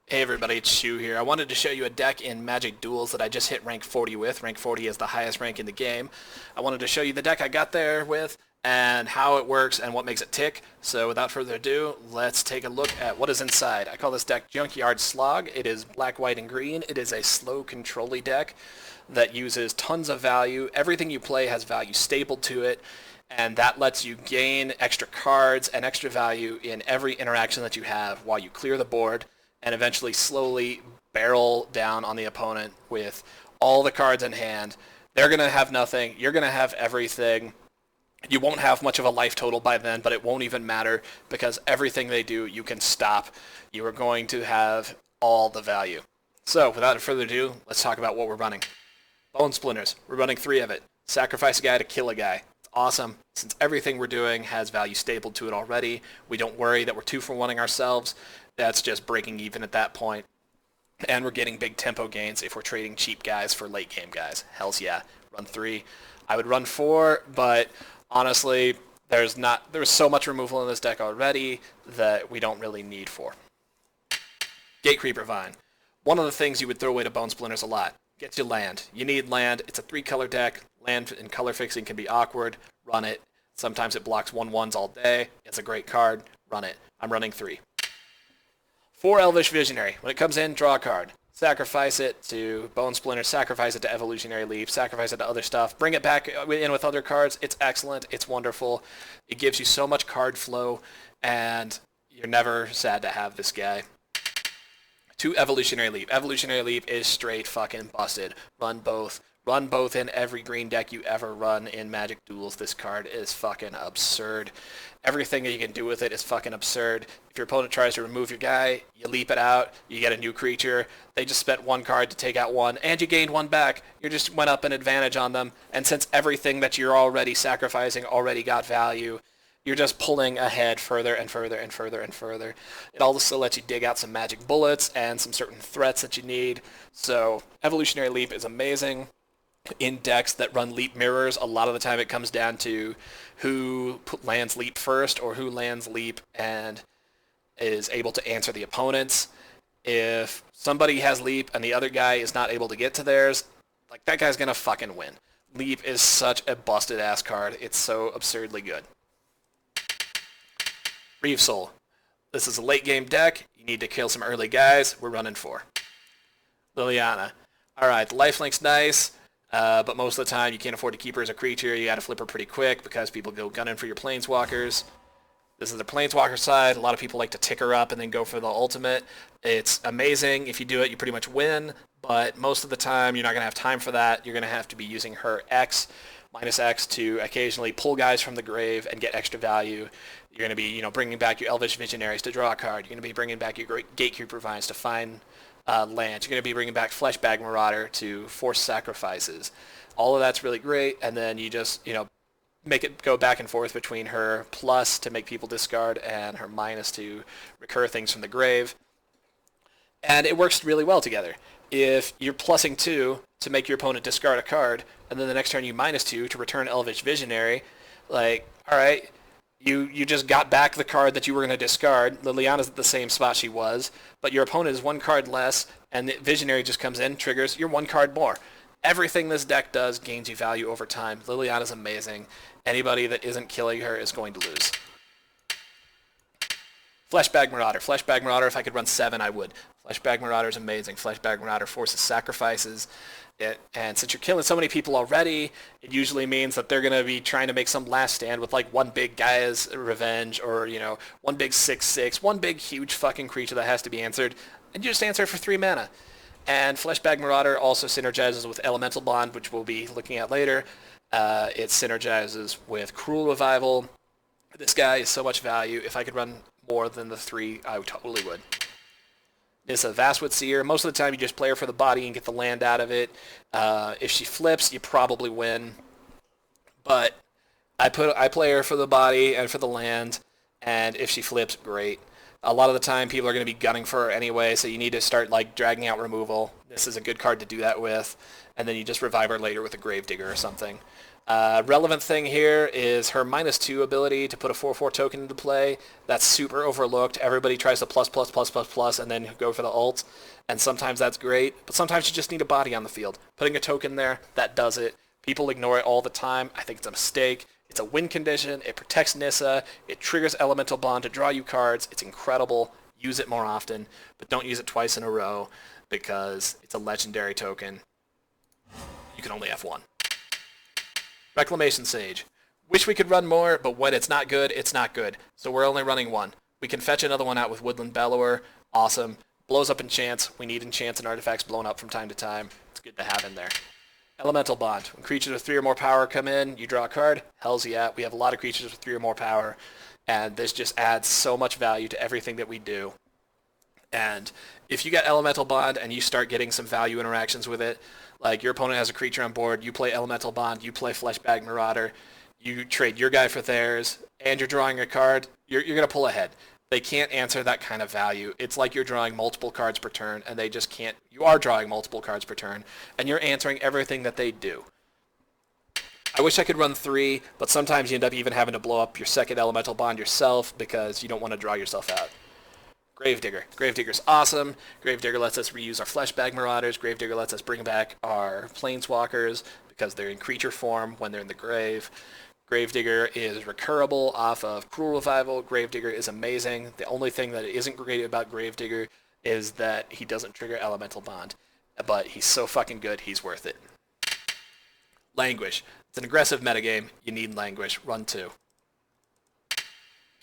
Hey everybody, it's Shu here. I wanted to show you a deck in Magic Duels that I just hit rank 40 with. Rank 40 is the highest rank in the game. I wanted to show you the deck I got there with and how it works and what makes it tick. So without further ado, let's take a look at what is inside. I call this deck YARD SLOG. It is black, white, and green. It is a slow control-y deck that uses tons of value. Everything you play has value stapled to it, and that lets you gain extra cards and extra value in every interaction that you have while you clear the board and eventually slowly barrel down on the opponent with all the cards in hand. They're going to have nothing. You're going to have everything. You won't have much of a life total by then, but it won't even matter because everything they do, you can stop. You are going to have all the value. So without further ado, let's talk about what we're running. Bone Splinters. We're running 3 of it. Sacrifice a guy to kill a guy. It's awesome. Since everything we're doing has value stapled to it already, we don't worry that we're 2-for-1ing ourselves. That's just breaking even at that point. And we're getting big tempo gains if we're trading cheap guys for late game guys. Hells yeah. Run 3. I would run 4, but honestly, there's so much removal in this deck already that we don't really need 4. Gatecreeper Vine. One of the things you would throw away to Bone Splinters a lot. Gets you land. You need land. It's a 3-color deck. Land and color fixing can be awkward. Run it. Sometimes it blocks 1/1s all day. It's a great card. Run it. I'm running 3. 4 Elvish Visionary. When it comes in, draw a card. Sacrifice it to Bone Splinter, sacrifice it to Evolutionary Leap, sacrifice it to other stuff. Bring it back in with other cards. It's excellent. It's wonderful. It gives you so much card flow, and you're never sad to have this guy. 2 Evolutionary Leap. Evolutionary Leap is straight fucking busted. Run both. Run both in every green deck you ever run in Magic Duels. This card is fucking absurd. Everything that you can do with it is fucking absurd. If your opponent tries to remove your guy, you leap it out, you get a new creature. They just spent 1 card to take out 1, and you gained 1 back. You just went up an advantage on them, and since everything that you're already sacrificing already got value, you're just pulling ahead further and further and further and further. It also lets you dig out some magic bullets and some certain threats that you need. So Evolutionary Leap is amazing. In decks that run leap mirrors, a lot of the time it comes down to who lands leap first or who lands leap and is able to answer the opponents. If somebody has leap and the other guy is not able to get to theirs, like that guy's gonna fucking win. Leap is such a busted ass card. It's so absurdly good. Reeve Soul. This is a late game deck. You need to kill some early guys. We're running 4. Liliana. Alright, the lifelink's nice. But most of the time you can't afford to keep her as a creature. You gotta flip her pretty quick because people go gunning for your planeswalkers. This is the planeswalker side. A lot of people like to tick her up and then go for the ultimate. It's amazing. If you do it, you pretty much win. But most of the time, you're not gonna have time for that. You're gonna have to be using her X, -X to occasionally pull guys from the grave and get extra value. You're gonna be, bringing back your Elvish Visionaries to draw a card. You're gonna be bringing back your Gatekeeper Vines to find land. You're going to be bringing back Fleshbag Marauder to force sacrifices. All of that's really great, and then you just, make it go back and forth between her plus to make people discard and her minus to recur things from the grave. And it works really well together. If you're plussing 2 to make your opponent discard a card, and then the next turn you -2 to return Elvish Visionary, like, alright, You just got back the card that you were going to discard. Liliana's at the same spot she was, but your opponent is 1 card less, and the Visionary just comes in, triggers, you're 1 card more. Everything this deck does gains you value over time. Liliana's amazing. Anybody that isn't killing her is going to lose. Fleshbag Marauder. Fleshbag Marauder, if I could run 7, I would. Fleshbag Marauder is amazing. Fleshbag Marauder forces sacrifices. And since you're killing so many people already, it usually means that they're going to be trying to make some last stand with like 1 big guy's revenge or, 1 big 6/6, 1 big huge fucking creature that has to be answered, and you just answer it for 3 mana. And Fleshbag Marauder also synergizes with Elemental Bond, which we'll be looking at later. It synergizes with Cruel Revival. This guy is so much value. If I could run more than the 3, I totally would. It's a Vastwood Seer. Most of the time you just play her for the body and get the land out of it. If she flips, you probably win. But I play her for the body and for the land, and if she flips, great. A lot of the time people are going to be gunning for her anyway, so you need to start like dragging out removal. This is a good card to do that with, and then you just revive her later with a Gravedigger or something. Relevant thing here is her -2 ability to put a 4/4 token into play. That's super overlooked. Everybody tries to plus, plus, plus, plus, plus, and then go for the ult. And sometimes that's great, but sometimes you just need a body on the field. Putting a token there, that does it. People ignore it all the time. I think it's a mistake. It's a win condition. It protects Nissa. It triggers Elemental Bond to draw you cards. It's incredible. Use it more often, but don't use it twice in a row because it's a legendary token. You can only have one. Reclamation Sage. Wish we could run more, but when it's not good, it's not good. So we're only running one. We can fetch another one out with Woodland Bellower. Awesome. Blows up enchants. We need enchants and artifacts blown up from time to time. It's good to have in there. Elemental Bond. When creatures with 3 or more power come in, you draw a card. Hells yeah. We have a lot of creatures with 3 or more power, and this just adds so much value to everything that we do. And if you get Elemental Bond and you start getting some value interactions with it, like your opponent has a creature on board, you play Elemental Bond, you play Fleshbag Marauder, you trade your guy for theirs, and you're drawing a card, you're going to pull ahead. They can't answer that kind of value. It's like you're drawing multiple cards per turn, and they just can't. You are drawing multiple cards per turn, and you're answering everything that they do. I wish I could run 3, but sometimes you end up even having to blow up your second Elemental Bond yourself because you don't want to draw yourself out. Gravedigger. Gravedigger's awesome. Gravedigger lets us reuse our Fleshbag Marauders. Gravedigger lets us bring back our Planeswalkers because they're in creature form when they're in the grave. Gravedigger is recurable off of Cruel Revival. Gravedigger is amazing. The only thing that isn't great about Gravedigger is that he doesn't trigger Elemental Bond. But he's so fucking good, he's worth it. Languish. It's an aggressive metagame. You need Languish. Run 2.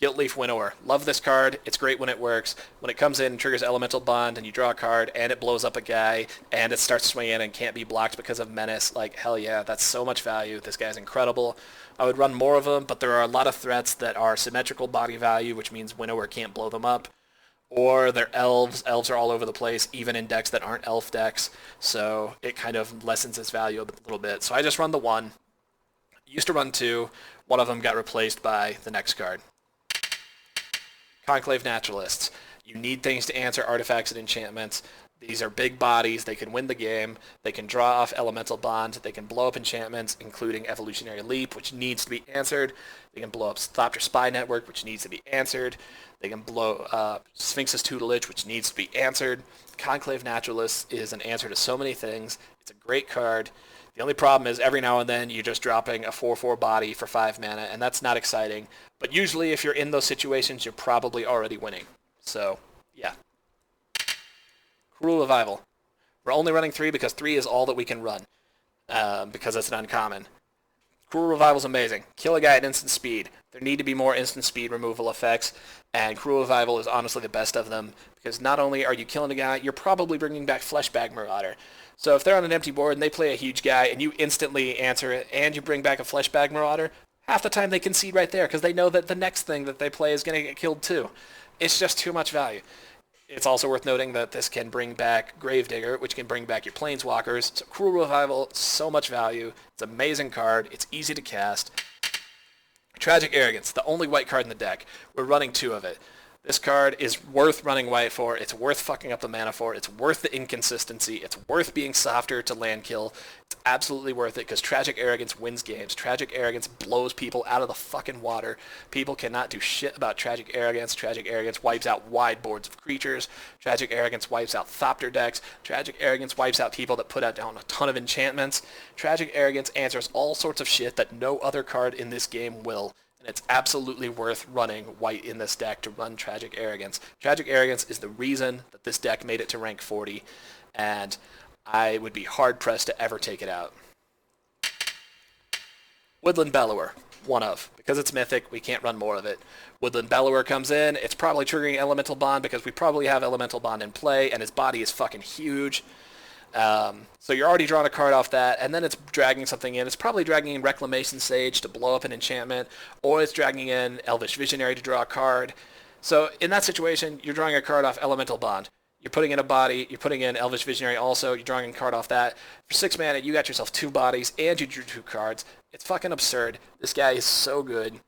Guiltleaf Winnower. Love this card. It's great when it works. When it comes in and triggers Elemental Bond and you draw a card and it blows up a guy and it starts swinging and can't be blocked because of Menace, like, hell yeah, that's so much value. This guy's incredible. I would run more of them, but there are a lot of threats that are symmetrical body value, which means Winnower can't blow them up. Or they're elves. Elves are all over the place, even in decks that aren't elf decks. So it kind of lessens its value a little bit. So I just run the 1. Used to run 2. One of them got replaced by the next card. Conclave Naturalists. You need things to answer artifacts and enchantments. These are big bodies. They can win the game. They can draw off Elemental Bond. They can blow up enchantments, including Evolutionary Leap, which needs to be answered. They can blow up Thopter Spy Network, which needs to be answered. They can blow Sphinx's Tutelage, which needs to be answered. Conclave Naturalists is an answer to so many things. It's a great card. The only problem is every now and then you're just dropping a 4/4 body for 5 mana, and that's not exciting. But usually if you're in those situations, you're probably already winning. So, yeah. Cruel Revival. We're only running 3 because 3 is all that we can run, because it's an uncommon. Cruel Revival's amazing. Kill a guy at instant speed. There need to be more instant speed removal effects, and Cruel Revival is honestly the best of them, because not only are you killing a guy, you're probably bringing back Fleshbag Marauder. So if they're on an empty board and they play a huge guy and you instantly answer it and you bring back a Fleshbag Marauder, half the time they concede right there because they know that the next thing that they play is going to get killed too. It's just too much value. It's also worth noting that this can bring back Gravedigger, which can bring back your Planeswalkers. So Cruel Revival, so much value. It's an amazing card. It's easy to cast. Tragic Arrogance, the only white card in the deck. We're running 2 of it. This card is worth running white for. It's worth fucking up the mana for. It's worth the inconsistency. It's worth being softer to land kill. It's absolutely worth it because Tragic Arrogance wins games. Tragic Arrogance blows people out of the fucking water. People cannot do shit about Tragic Arrogance. Tragic Arrogance wipes out wide boards of creatures. Tragic Arrogance wipes out Thopter decks. Tragic Arrogance wipes out people that put out down a ton of enchantments. Tragic Arrogance answers all sorts of shit that no other card in this game will. And it's absolutely worth running white in this deck to run Tragic Arrogance. Tragic Arrogance is the reason that this deck made it to rank 40, and I would be hard-pressed to ever take it out. Woodland Bellower, 1 of. Because it's mythic, we can't run more of it. Woodland Bellower comes in, it's probably triggering Elemental Bond because we probably have Elemental Bond in play, and his body is fucking huge. So you're already drawing a card off that, and then it's dragging something in. It's probably dragging in Reclamation Sage to blow up an enchantment, or it's dragging in Elvish Visionary to draw a card. So in that situation, you're drawing a card off Elemental Bond. You're putting in a body, you're putting in Elvish Visionary also, you're drawing a card off that. For 6 mana, you got yourself 2 bodies, and you drew 2 cards. It's fucking absurd. This guy is so good.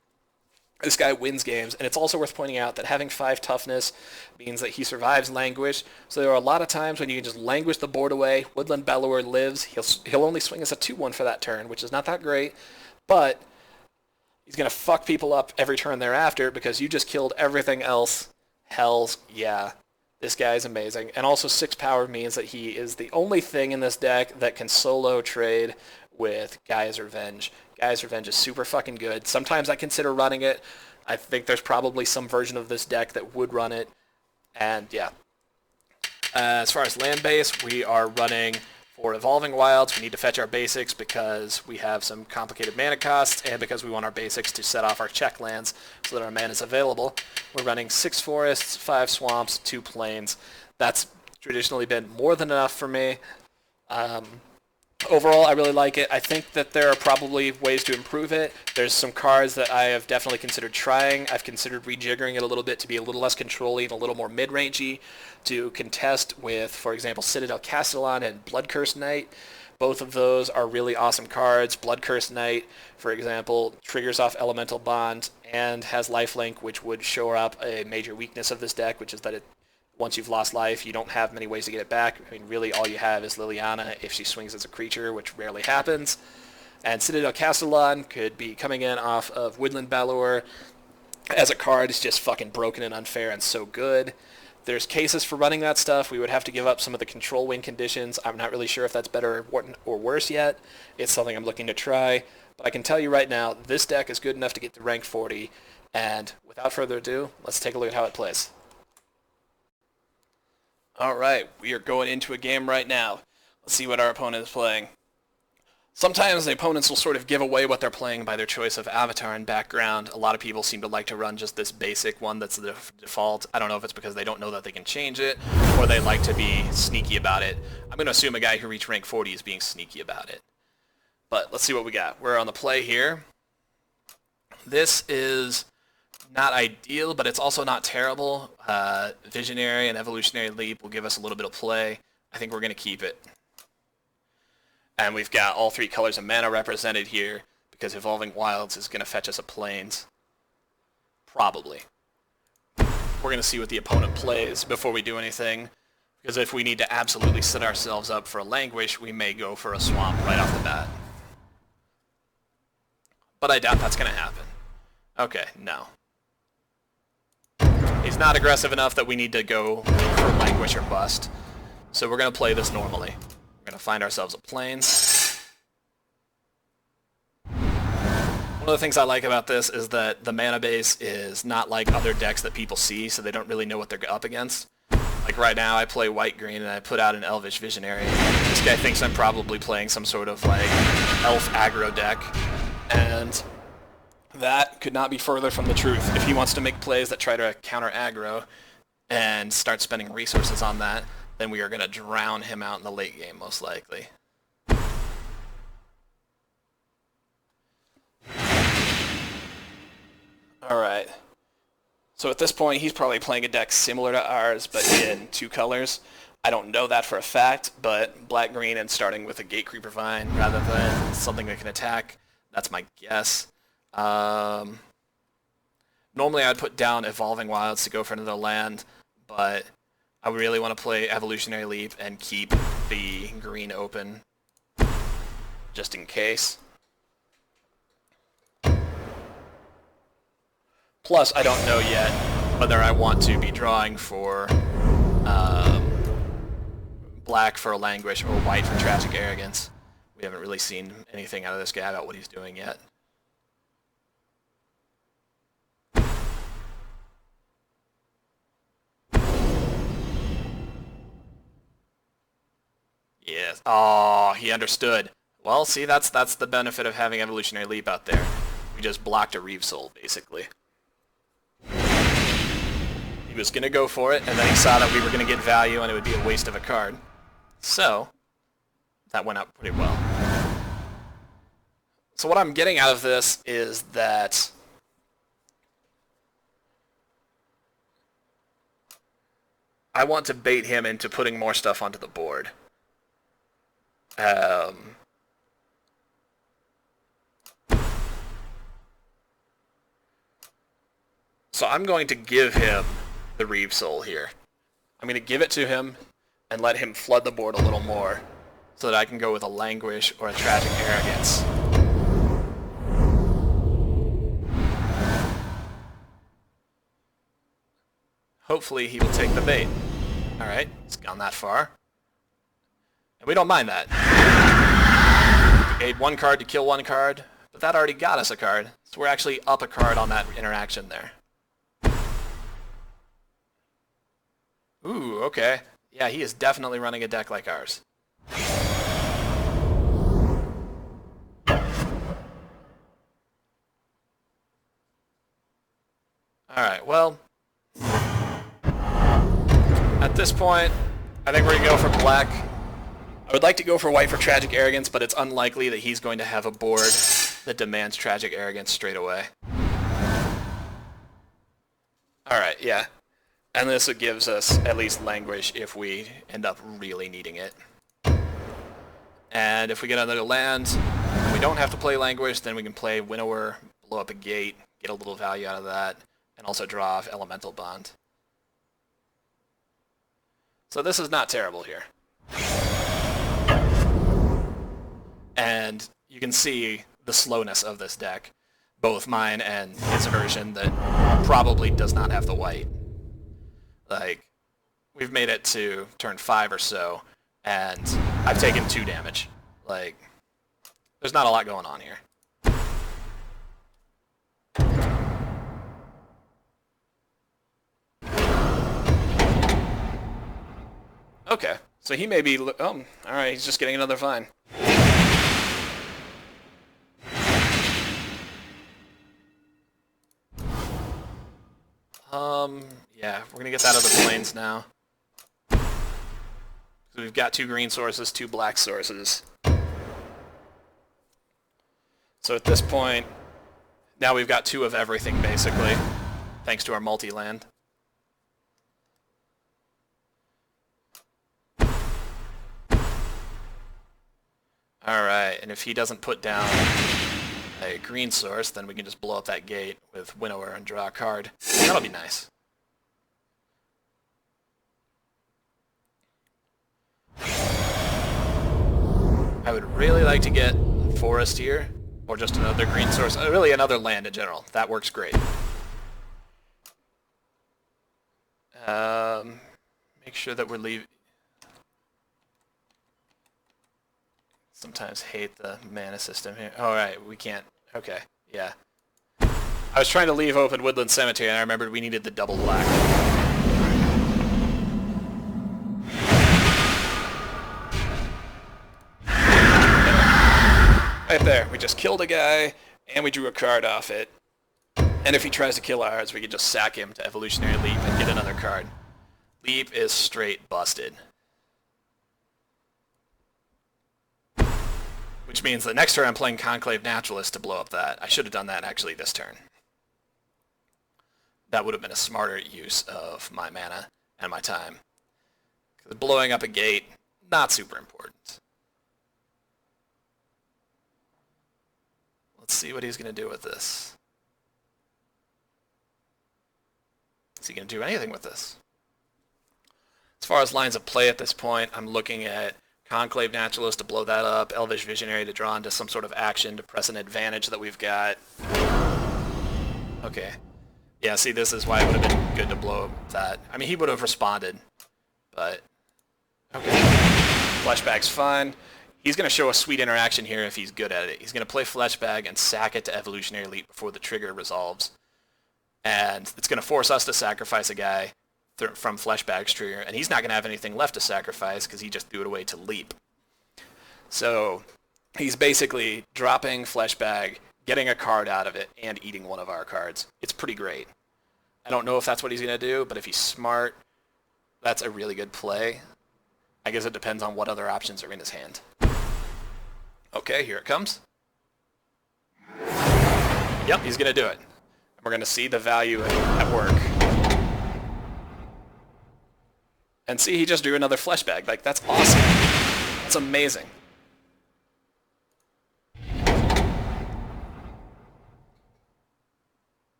This guy wins games, and it's also worth pointing out that having 5 toughness means that he survives Languish. So there are a lot of times when you can just languish the board away. Woodland Bellower lives. He'll only swing us a 2/1 for that turn, which is not that great, But he's going to fuck people up every turn thereafter because you just killed everything else. Hells yeah. This guy is amazing. And also 6 power means that he is the only thing in this deck that can solo trade with Gaia's Revenge. Gaia's Revenge is super fucking good. Sometimes I consider running it. I think there's probably some version of this deck that would run it. And yeah. As far as land base, we are running for Evolving Wilds. We need to fetch our basics because we have some complicated mana costs and because we want our basics to set off our check lands so that our mana is available. We're running 6 forests, 5 swamps, 2 plains. That's traditionally been more than enough for me. Overall, I really like it. I think that there are probably ways to improve it. There's some cards that I have definitely considered trying. I've considered rejiggering it a little bit to be a little less controlling, a little more mid-rangey, to contest with, for example, Citadel Castellan and Bloodcurse Knight. Both of those are really awesome cards. Bloodcurse Knight, for example, triggers off Elemental Bond and has lifelink, which would shore up a major weakness of this deck, which is that once you've lost life, you don't have many ways to get it back. I mean, really all you have is Liliana if she swings as a creature, which rarely happens. And Citadel Castellan could be coming in off of Woodland Balor as a card. It's just fucking broken and unfair and so good. There's cases for running that stuff. We would have to give up some of the control win conditions. I'm not really sure if that's better or worse yet. It's something I'm looking to try. But I can tell you right now, this deck is good enough to get to rank 40. And without further ado, let's take a look at how it plays. Alright, we are going into a game right now. Let's see what our opponent is playing. Sometimes the opponents will sort of give away what they're playing by their choice of avatar and background. A lot of people seem to like to run just this basic one that's the default. I don't know if it's because they don't know that they can change it, or they like to be sneaky about it. I'm going to assume a guy who reached rank 40 is being sneaky about it. But let's see what we got. We're on the play here. This is not ideal, but it's also not terrible. Visionary and Evolutionary Leap will give us a little bit of play. I think we're going to keep it. And we've got all 3 colors of mana represented here because Evolving Wilds is going to fetch us a Plains. Probably. We're going to see what the opponent plays before we do anything, because if we need to absolutely set ourselves up for a Languish, we may go for a Swamp right off the bat. But I doubt that's going to happen. Okay, no. He's not aggressive enough that we need to go for Languish or Bust. So we're going to play this normally. We're going to find ourselves a Plains. One of the things I like about this is that the mana base is not like other decks that people see, so they don't really know what they're up against. Like right now, I play white-green and I put out an Elvish Visionary. This guy thinks I'm probably playing some sort of like elf aggro deck, and that could not be further from the truth. If he wants to make plays that try to counter aggro and start spending resources on that, then we are going to drown him out in the late game, most likely. Alright. So at this point, he's probably playing a deck similar to ours, but in 2 colors. I don't know that for a fact, but black-green and starting with a Gate Creeper Vine rather than something that can attack. That's my guess. Normally I'd put down Evolving Wilds to go for another land, but I really want to play Evolutionary Leap and keep the green open, just in case. Plus, I don't know yet whether I want to be drawing for black for a Languish or white for Tragic Arrogance. We haven't really seen anything out of this guy about what he's doing yet. Yes. Oh, he understood. Well, see, that's the benefit of having Evolutionary Leap out there. We just blocked a Reeve Soul, basically. He was going to go for it, and then he saw that we were going to get value and it would be a waste of a card. So, that went out pretty well. So what I'm getting out of this is that I want to bait him into putting more stuff onto the board. So I'm going to give him the Reeve Soul here. I'm going to give it to him and let him flood the board a little more so that I can go with a Languish or a Tragic Arrogance. hopefully he will take the bait. Alright, it's gone that far. And we don't mind that. We paid one card to kill one card, but that already got us a card. So we're actually up a card on that interaction there. Ooh, okay. Yeah, he is definitely running a deck like ours. Alright, well, at this point, I think we're going to go for black. I would like to go for white for Tragic Arrogance, but it's unlikely that he's going to have a board that demands Tragic Arrogance straight away. Alright, yeah. And this gives us at least Languish if we end up really needing it. And if we get another land, and we don't have to play Languish, then we can play Winnower, blow up a gate, get a little value out of that, and also draw off Elemental Bond. So this is not terrible here. And you can see the slowness of this deck, both mine and his version that probably does not have the white. Like, we've made it to turn 5 or so, and I've taken 2 damage. Like, there's not a lot going on here. Okay, so he may be... Oh, alright, he's just getting another Vine. Yeah, we're gonna get that other plains now. So we've got 2 green sources, 2 black sources. So at this point, now we've got 2 of everything, basically, thanks to our multi-land. Alright, and if he doesn't put down a green source, then we can just blow up that gate with Winnower and draw a card. That'll be nice. I would really like to get Forest here, or just another green source. Really another land in general. That works great. Make sure that we're leaving... Sometimes hate the mana system here. Alright, we can't. Okay, yeah. I was trying to leave open Woodland Cemetery, and I remembered we needed the double black. Right there, we just killed a guy, and we drew a card off it. And if he tries to kill ours, we can just sack him to Evolutionary Leap and get another card. Leap is straight busted. Which means the next turn I'm playing Conclave Naturalist to blow up that. I should have done that actually this turn. That would have been a smarter use of my mana and my time. Because blowing up a gate, not super important. Let's see what he's going to do with this. Is he going to do anything with this? As far as lines of play at this point, I'm looking at Conclave Naturalist to blow that up, Elvish Visionary to draw into some sort of action to press an advantage that we've got. Okay. Yeah, see, this is why it would have been good to blow up that. I mean, he would have responded, but... Okay. Fleshbag's fine. He's going to show a sweet interaction here if he's good at it. He's going to play Fleshbag and sack it to Evolutionary Leap before the trigger resolves. And it's going to force us to sacrifice a guy from Fleshbag's trigger, and he's not going to have anything left to sacrifice because he just threw it away to Leap. So he's basically dropping Fleshbag, getting a card out of it, and eating one of our cards. It's pretty great. I don't know if that's what he's going to do, but if he's smart, that's a really good play. I guess it depends on what other options are in his hand. Okay, here it comes. Yep, he's going to do it. And we're going to see the value at work. And see, he just drew another Fleshbag. Like, that's awesome. That's amazing.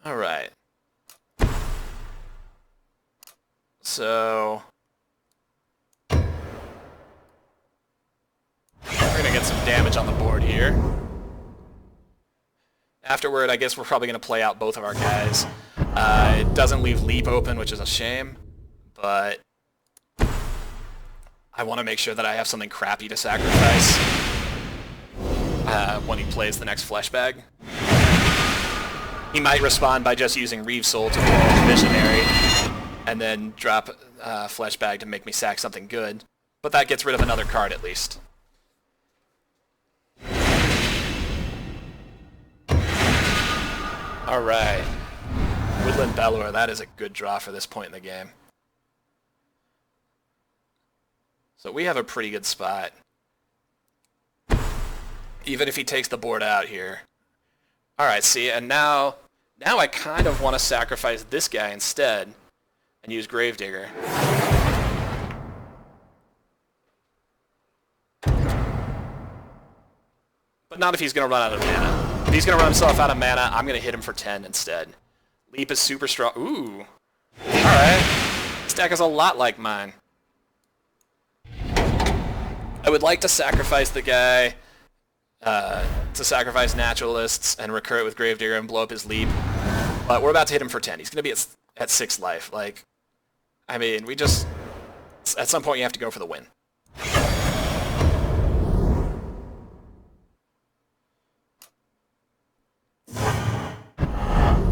All right. So we're going to get some damage on the board here. Afterward, I guess we're probably going to play out both of our guys. It doesn't leave Leap open, which is a shame, but I want to make sure that I have something crappy to sacrifice when he plays the next flesh bag. He might respond by just using Reeve Soul to pull Visionary and then drop flesh bag to make me sack something good, but that gets rid of another card at least. Alright. Woodland Bellower, that is a good draw for this point in the game. So we have a pretty good spot. Even if he takes the board out here. Alright, see, and now I kind of want to sacrifice this guy instead and use Gravedigger. But not if he's going to run out of mana. If he's going to run himself out of mana, I'm going to hit him for 10 instead. Leap is super strong. Ooh. Alright. This deck is a lot like mine. I would like to sacrifice the guy, to sacrifice Naturalists and recur it with Gravedigger and blow up his Leap. But we're about to hit him for 10. He's going to be at 6 life. Like, I mean, we just... At some point you have to go for the win.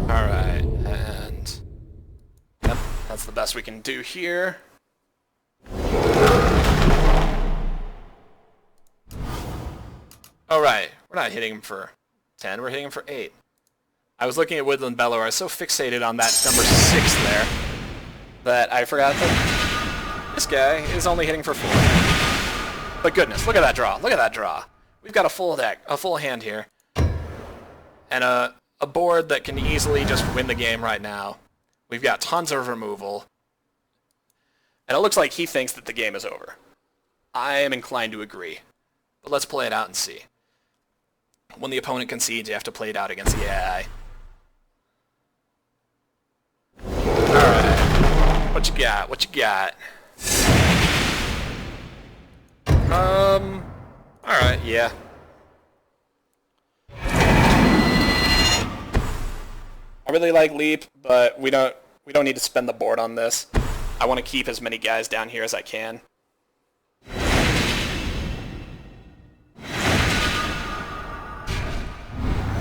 Alright, and... Yep, that's the best we can do here. Alright, we're not hitting him for 10, we're hitting him for 8. I was looking at Woodland Bellower, I was so fixated on that number 6 there that I forgot that this guy is only hitting for 4. But goodness, look at that draw, look at that draw. We've got a full deck, a full hand here. And a board that can easily just win the game right now. We've got tons of removal. And it looks like he thinks that the game is over. I am inclined to agree. But let's play it out and see. When the opponent concedes, you have to play it out against the AI. Alright. What you got? What you got? Alright, yeah. I really like Leap, but we don't need to spend the board on this. I want to keep as many guys down here as I can.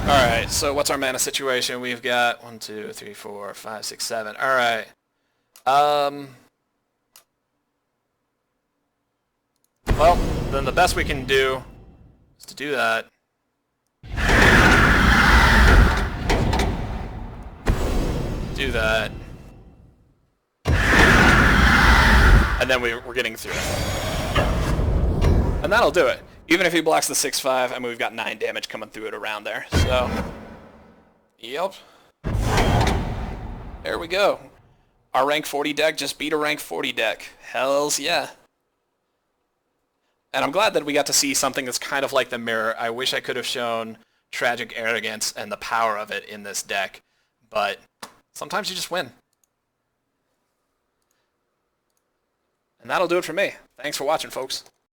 Alright, so what's our mana situation? We've got 1, 2, 3, 4, 5, 6, 7. Alright. Well, then the best we can do is to do that. Do that. And then we're getting through it. And that'll do it. Even if he blocks the 6/5, I mean, we've got 9 damage coming through it around there. So, yep. There we go. Our rank 40 deck just beat a rank 40 deck. Hells yeah. And I'm glad that we got to see something that's kind of like the mirror. I wish I could have shown Tragic Arrogance and the power of it in this deck. But sometimes you just win. And that'll do it for me. Thanks for watching, folks.